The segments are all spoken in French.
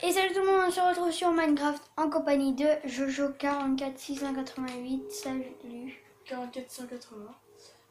Et salut tout le monde, on se retrouve sur Minecraft en compagnie de Jojo44688. Salut. 4480.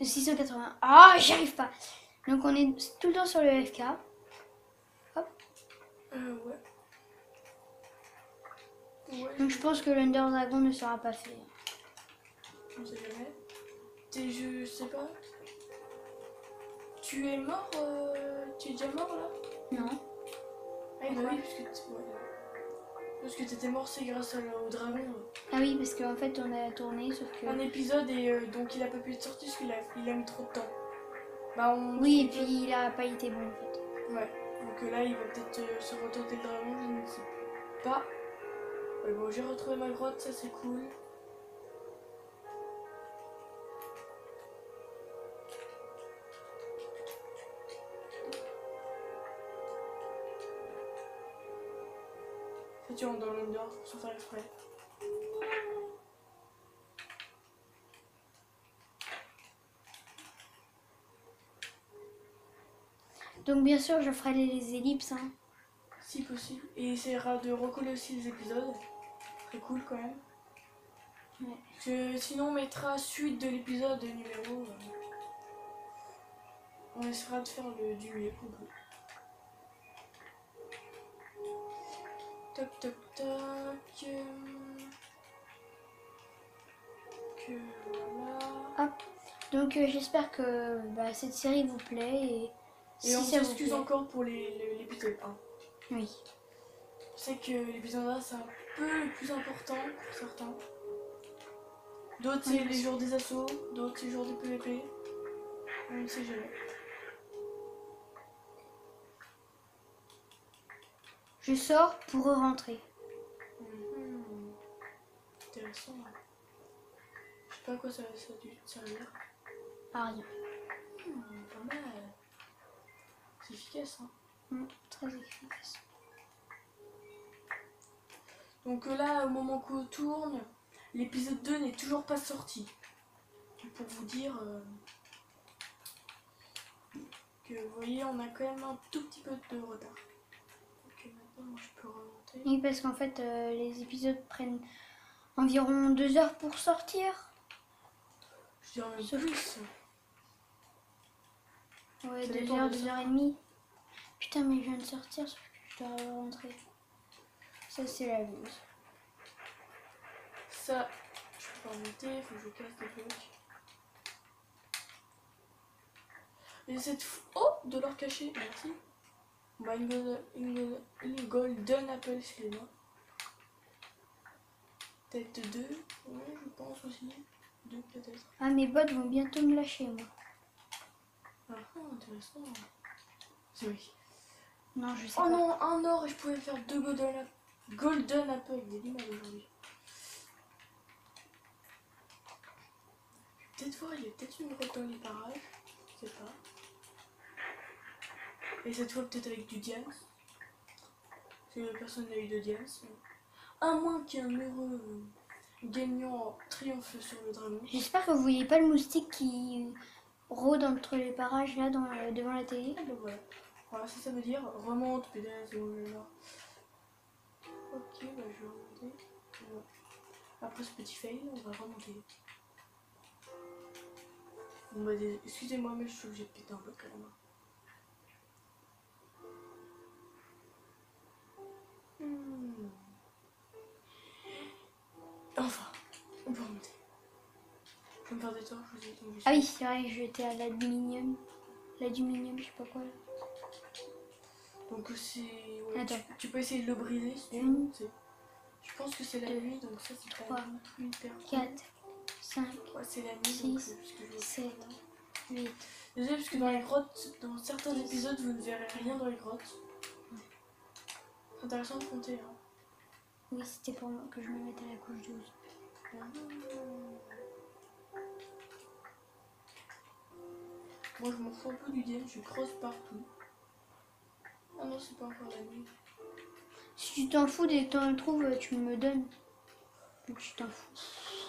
680. Ah, j'y arrive pas. Donc on est tout le temps sur le FK. Hop. Ouais. Donc je pense que l'Under Dragon ne sera pas fait. On sait jamais. Je sais pas. Tu es mort Tu es déjà mort là? Non. Ah bah oui, parce que t'étais mort, c'est grâce au dragon. Ah oui, parce qu'en fait on a tourné, sauf que... Un épisode et donc il a pas pu être sorti parce qu'il a mis trop de temps. Bah Oui, et puis il a pas été bon en fait. Ouais, donc là il va peut-être se retenter le dragon, je ne sais pas. Ouais, bon, j'ai retrouvé ma grotte, ça c'est cool. Tu rentres dans l'Under sans faire exprès. Donc bien sûr je ferai les ellipses. Hein. Si possible. Et il essaiera de recoller aussi les épisodes. Très cool quand même. Ouais. Sinon on mettra suite de l'épisode numéro. On essaiera de faire du mieux qu'on peut. Toc toc toc. Que voilà. Hop. Donc j'espère que cette série vous plaît. Et si on s'excuse encore pour l'épisode 1. Oui. Je sais que l'épisode 1 c'est un peu le plus important pour certains. D'autres c'est les jours des assauts, d'autres c'est les jours des PVP. On ne sait jamais. Je sors pour rentrer. Intéressant. Je sais pas à quoi ça a dû servir. Ah, rien. Pas mal. C'est efficace, hein. Très efficace. Donc là, au moment qu'on tourne, l'épisode 2 n'est toujours pas sorti. Pour vous dire que vous voyez, on a quand même un tout petit peu de retard. Ok, maintenant je peux remonter. Oui, parce qu'en fait, les épisodes prennent environ 2 heures pour sortir. Je dirais même plus. Ouais, 2 heures, 2 heures et demie. Putain, mais je viens de sortir, sauf que je dois rentrer. Ça, c'est la buse. Ça, je peux pas remonter, il faut que je casse des blocs. Et cette... Oh, de l'or caché, merci. Bah, une golden apple, excusez-moi. Peut-être 2, ouais, je pense aussi. 2 peut-être. Ah, mes bottes vont bientôt me lâcher, moi. Ah, intéressant. C'est vrai. Non, je sais pas. pas. Oh non, un or et je pouvais faire 2 golden apple. Il est du mal aujourd'hui. Peut-être voir, il y a peut-être une grotte dans les parages. Je sais pas. Et cette fois peut-être avec du diams. Parce que personne n'a eu de diams. À moins qu'un heureux gagnant triomphe sur le dragon. J'espère que vous voyez pas le moustique qui rôde entre les parages, là, devant la télé. Ah bah voilà. Voilà, ça veut dire remonte, pédale, là. Ok, bah je vais remonter. Voilà. Après ce petit fail, on va remonter. Bon bah excusez-moi, mais je suis obligée de péter un peu quand même. Enfin, on peut remonter. Je vais me faire des torches, je vous ai dit. Ah oui, c'est vrai, j'étais à l'aluminium. L'aluminium, je sais pas quoi. Là. Donc c'est... Ouais, Attends. tu peux essayer de le briser si tu veux. Je pense que c'est la nuit, donc ça c'est pas hyper cool. 4, 5, ouais, c'est la nuit, 6, donc, 7, 8. Désolé, parce que dans les grottes, dans certains épisodes, vous ne verrez rien dans les grottes. C'est intéressant de compter. Hein. Oui, c'était pour moi que je me mette à la couche 12. Moi, je m'en fous un peu du game, je creuse partout. Ah non, c'est pas encore la nuit. Si tu t'en fous dès que t'en trouves, tu me donnes. Donc tu t'en fous.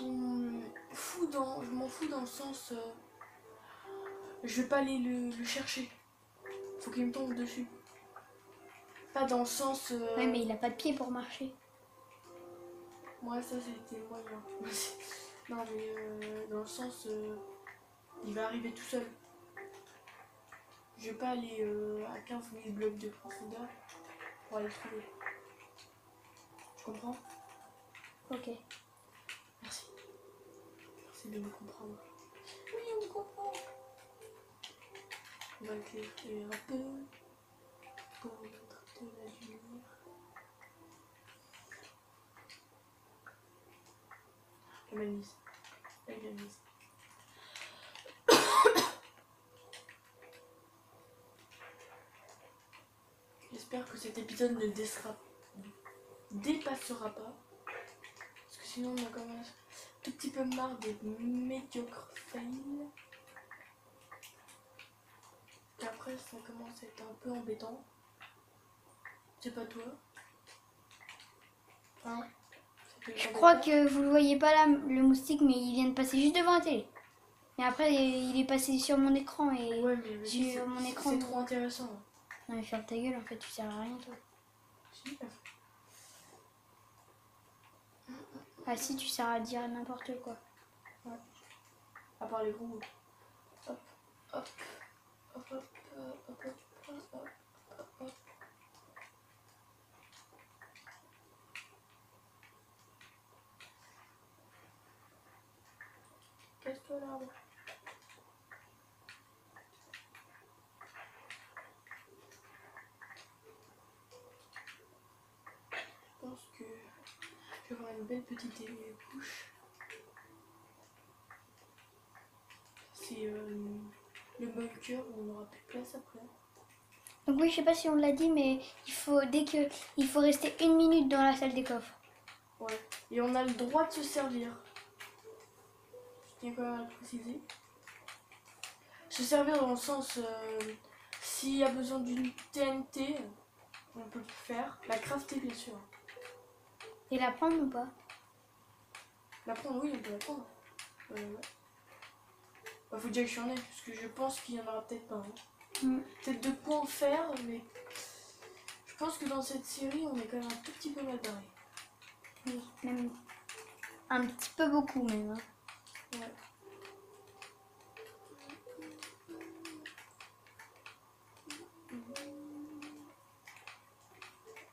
Je m'en fous dans le sens... je vais pas aller le chercher. Faut qu'il me tombe dessus. Pas dans le sens. Ouais, mais il a pas de pied pour marcher. Moi, ça c'était moyen. Non, mais dans le sens. Il va arriver tout seul. Je vais pas aller à 15 000 blocs de profondeur pour aller le trouver. Tu comprends? Ok. Merci. Merci de me comprendre. Oui, on me comprend. On va éclairer un peu pour mettre de la lumière. Elle m'a mise. Elle m'a mise. J'espère que cet épisode ne dépassera pas. Parce que sinon on a quand même un tout petit peu marre des médiocres fails. Et après ça commence à être un peu embêtant. C'est pas toi. Hein? Je crois que vous le voyez pas là, le moustique, mais il vient de passer juste devant la télé. Et après, il est passé sur mon écran et Ouais, mais sur mon écran. c'est trop intéressant. Non mais ferme ta gueule, en fait, tu sers à rien toi. Si. Ah si, tu sers à dire n'importe quoi. Ouais. À part les gros. Hop, hop, hop, hop, hop, hop, hop, hop, hop. Casse-toi l'arbre. Je pense que je vais avoir une belle petite couche. C'est le bunker où on n'aura plus de place après. Donc oui, je sais pas si on l'a dit, mais il faut rester 1 minute dans la salle des coffres. Ouais. Et on a le droit de se servir. Je tiens quand même à le préciser. Se servir dans le sens, s'il y a besoin d'une TNT, on peut le faire. La crafter bien sûr. Et la prendre ou pas? La prendre, oui, on peut la prendre. Ouais. Bah, faut déjà que j'en ai, parce que je pense qu'il y en aura peut-être pas. Hein. Peut-être de quoi en faire, mais je pense que dans cette série, on est quand même un tout petit peu mal barré. Oui, même un petit peu beaucoup même. Hein. Ouais.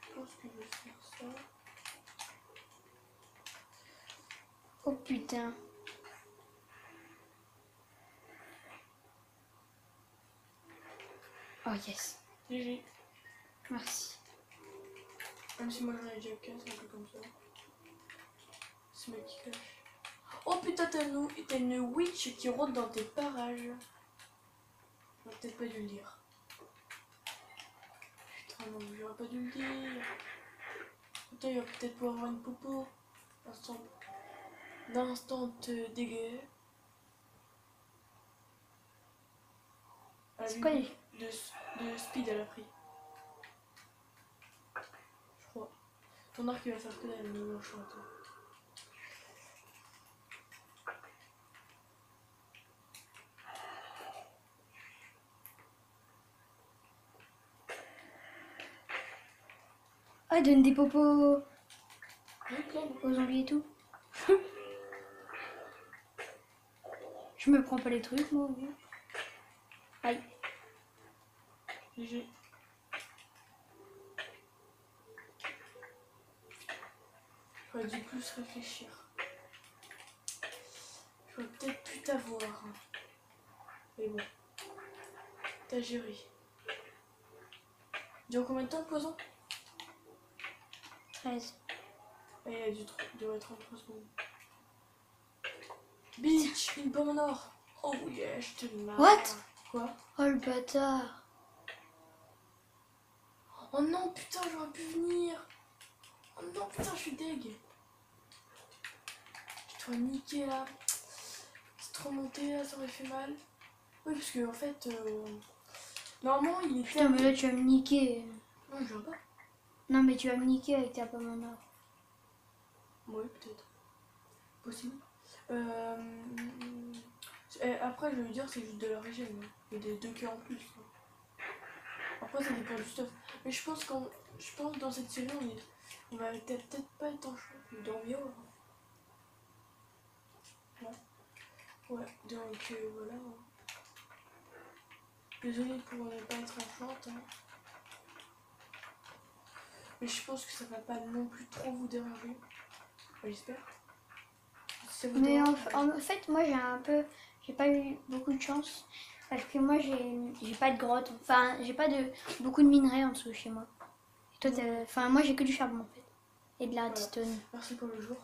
Je pense que je vais faire ça. Oh putain. Oh yes. GG. Merci. Même si moi j'en ai déjà 15, un peu comme ça. C'est moi qui cache. Oh putain, t'as une witch qui rôde dans tes parages. J'aurais peut-être pas dû le dire. Putain, non, j'aurais pas dû le dire. Putain, il va peut-être pouvoir avoir une popo. D'instant dégâts. C'est quoi les... de speed elle a pris. Je crois. Ton arc il va faire que dalle, mais non, je suis toi. Ah, donne des popos Oui, plein. aux zombies et tout. Je me prends pas les trucs, moi. Oui. Aïe. GG. J'aurais dû plus réfléchir. J'aurais peut-être pu t'avoir. Mais bon. T'as géré. Dure combien de temps le poison? 13. Et il a dû durer 33 secondes. Bitch, une pomme en or. Oh yeah, je te marre. What? Quoi? Oh le bâtard. Oh non, putain, j'aurais pu venir. Oh non, putain, je suis deg. Je dois niquer là. C'est trop monté là, ça aurait fait mal. Oui, parce que en fait, normalement il était. Putain, mais là tu vas me niquer. Non, je vois pas. Non, mais tu vas me niquer avec ta pomme en or. Oui, peut-être. Possible. Après, je veux dire, c'est juste de la régène. Il y a des 2 cœurs en plus. Après, ça dépend du stuff. Mais je pense qu'en Je pense que dans cette série, on va peut-être pas être en champ dormir. Ouais, donc voilà. Désolée pour ne pas être enchante. Hein. Mais je pense que ça va pas non plus trop vous déranger. J'espère. Si ça vous Mais dérange, en fait, moi j'ai pas eu beaucoup de chance parce que moi j'ai pas de grotte, enfin j'ai pas beaucoup de minerais en dessous chez moi. Et toi, enfin moi j'ai que du charbon en fait et de la redstone. Merci pour le jour.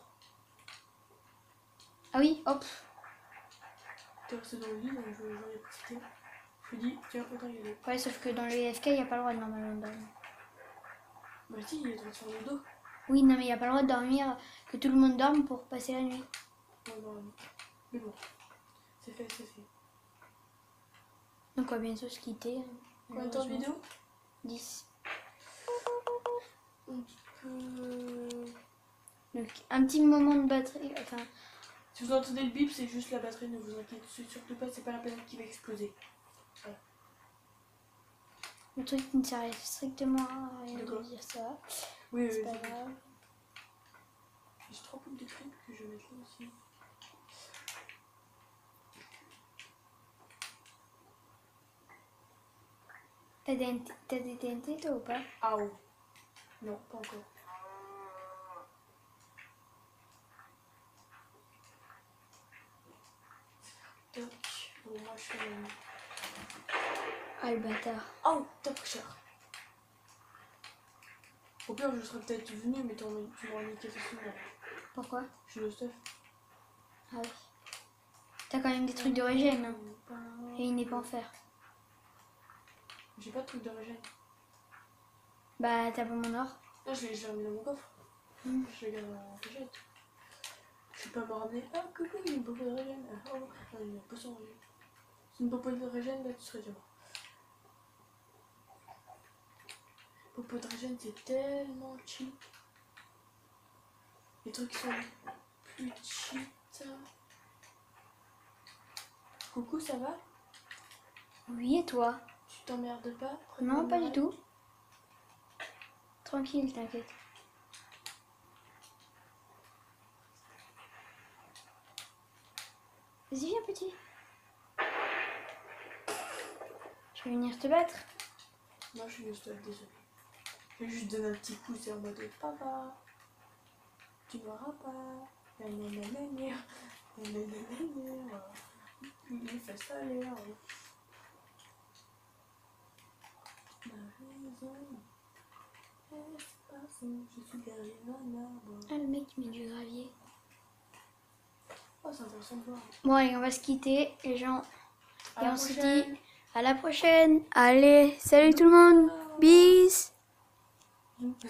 Ah oui, hop. T'es resté dans le lit, donc j'en ai profité. Je me dis, tiens, autant y aller. Ouais, sauf que dans les FK, il n'y a pas le droit de normalement dormir. Bah si, il est en train de faire le dos. Oui, non, mais il n'y a pas le droit de dormir, que tout le monde dorme pour passer la nuit. Ouais, bah, mais bon, c'est fait, c'est fait. Donc on va bientôt se quitter. Combien de temps de vidéo? 10. Un petit peu... Donc un petit moment de batterie, enfin... Si vous entendez le bip, c'est juste la batterie, ne vous inquiétez surtout pas, c'est pas la planète qui va exploser. Ouais. Le truc qui ne servait strictement à rien de D'accord. dire ça. Oui, C'est oui, pas c'est grave. J'ai 3 boules de crème que je vais mettre là aussi. T'as des TNT toi ou pas? Ah oh. Non, pas encore. Toc. Bon, moi je fais la nuit. Ah le bâtard. Oh, top cher. Au pire, je serais peut-être venu, mais tu m'aurais niqué facilement. Pourquoi? Je suis le stuff. Ah oui. T'as quand même des trucs de régène, hein. Et il n'est pas en fer. J'ai pas de truc de régène. Bah t'as pas mon or. Là, je l'ai remis dans mon coffre. Je le garde en cachette. Je peux pas me ramener. Ah, coucou, il y a une popo de régène. Ah, oh, non, il y a une potion de régène. C'est une popo de régène, là, tu serais déjà mort. Popo de régène, c'est tellement cheap. Les trucs sont plus cheap. Coucou, ça va? Oui, et toi? Tu t'emmerdes pas? Non, pas du tout. Tranquille, t'inquiète. Vas-y, viens, petit. Tu veux venir te battre? Non, je suis le stuff, désolé. Je vais juste donner un petit coup, c'est en mode papa. Tu m'auras pas. Nananana. Nananana. Il fait ça l'air. Ma raison. Je suis derrière un arbre. Ah, le mec qui met du gravier. Oh, c'est intéressant de voir. Bon, allez, on va se quitter, les gens. À Et la on se prochaine. dit à la prochaine. Allez, salut tout le monde. Bis.